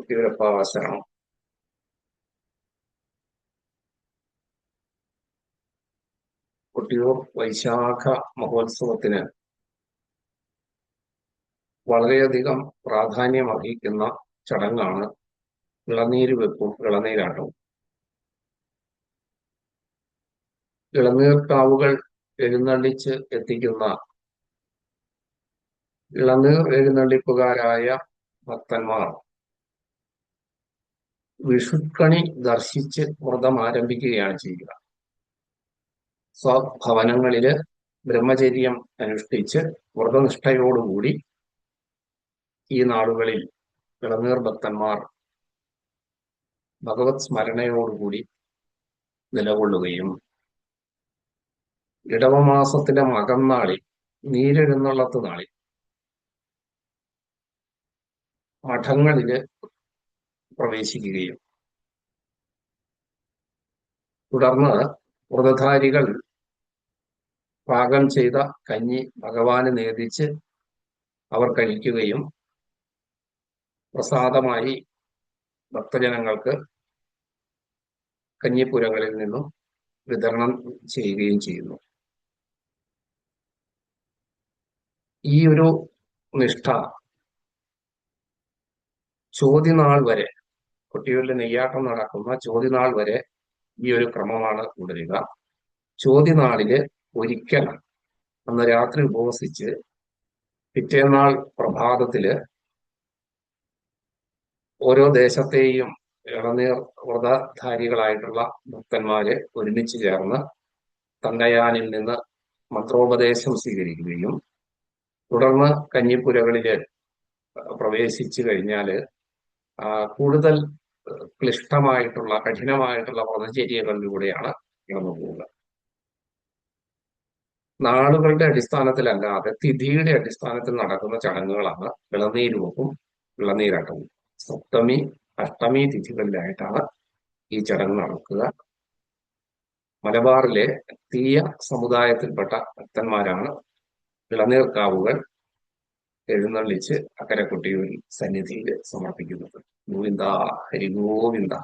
കുട്ടിയൂരപ്പാവാസനം. കൊട്ടിയൂർ വൈശാഖ മഹോത്സവത്തിന് വളരെയധികം പ്രാധാന്യം അർഹിക്കുന്ന ചടങ്ങാണ് ഇളനീര് വെപ്പും ഇളനീരാട്ടവും. ഇളനീർക്കാവുകൾ എഴുന്നള്ളിച്ച് എത്തിക്കുന്ന ഇളനീർ എഴുന്നള്ളിപ്പുകാരായ ഭക്തന്മാർ വിഷുക്കണി ദർശിച്ച് വ്രതം ആരംഭിക്കുകയാണ് ചെയ്യുക. സ്വഭവനങ്ങളില് ബ്രഹ്മചര്യം അനുഷ്ഠിച്ച് വ്രതനിഷ്ഠയോടുകൂടി ഈ നാടുകളിൽ ഇളനീർ ഭക്തന്മാർ ഭഗവത് സ്മരണയോടുകൂടി നിലകൊള്ളുകയും ഇടവമാസത്തിലെ മകം നാളിൽ നീരെഴുന്നള്ളത്ത് നാളിൽ മഠങ്ങളില് പ്രവേശിക്കുകയും തുടർന്ന് വ്രതധാരികൾ പാകം ചെയ്ത കഞ്ഞി ഭഗവാന് നേദിച്ച് അവർ കഴിക്കുകയും പ്രസാദമായി ഭക്തജനങ്ങൾക്ക് കഞ്ഞിപ്പുരങ്ങളിൽ നിന്നും വിതരണം ചെയ്യുകയും ചെയ്യുന്നു. ഈ ഒരു നിഷ്ഠ ചോദ്യനാൾ വരെ, കൊട്ടിയൂരിൽ നെയ്യാട്ടം നടക്കുന്ന ചോദ്യനാൾ വരെ ഈ ഒരു ക്രമമാണ് തുടരുക. ചോദ്യനാളില് ഒരിക്കൽ അന്ന് രാത്രി ഉപവസിച്ച് പിറ്റേന്നാൾ പ്രഭാതത്തില് ഓരോ ദേശത്തെയും ഇളനീർ വ്രതധാരികളായിട്ടുള്ള ഭക്തന്മാര് ഒരുമിച്ച് ചേർന്ന് തങ്കയാനിൽ നിന്ന് മന്ത്രോപദേശം സ്വീകരിക്കുകയും തുടർന്ന് കഞ്ഞിപ്പുരകളില് പ്രവേശിച്ചു കഴിഞ്ഞാല് കൂടുതൽ ക്ലിഷ്ടമായിട്ടുള്ള കഠിനമായിട്ടുള്ള വ്രതചര്യകളിലൂടെയാണ് കടന്നു പോവുക. നാളുകളുടെ അടിസ്ഥാനത്തിലല്ലാതെ തിഥിയുടെ അടിസ്ഥാനത്തിൽ നടക്കുന്ന ചടങ്ങുകളാണ് ഇളനീരുവെപ്പും ഇളനീരാട്ടവും. സപ്തമി അഷ്ടമി തിഥികളിലായിട്ടാണ് ഈ ചടങ്ങ് നടക്കുക. മലബാറിലെ തീയ സമുദായത്തിൽപ്പെട്ട ഭക്തന്മാരാണ് ഇളനീർക്കാവുകൾ എഴുന്നള്ളിച്ച് അക്കരെ കൊട്ടിയൂരിൽ സന്നിധിയിൽ സമർപ്പിക്കുന്നത്. ഗോവിന്ദ ഹരിഗോവിന്ദ.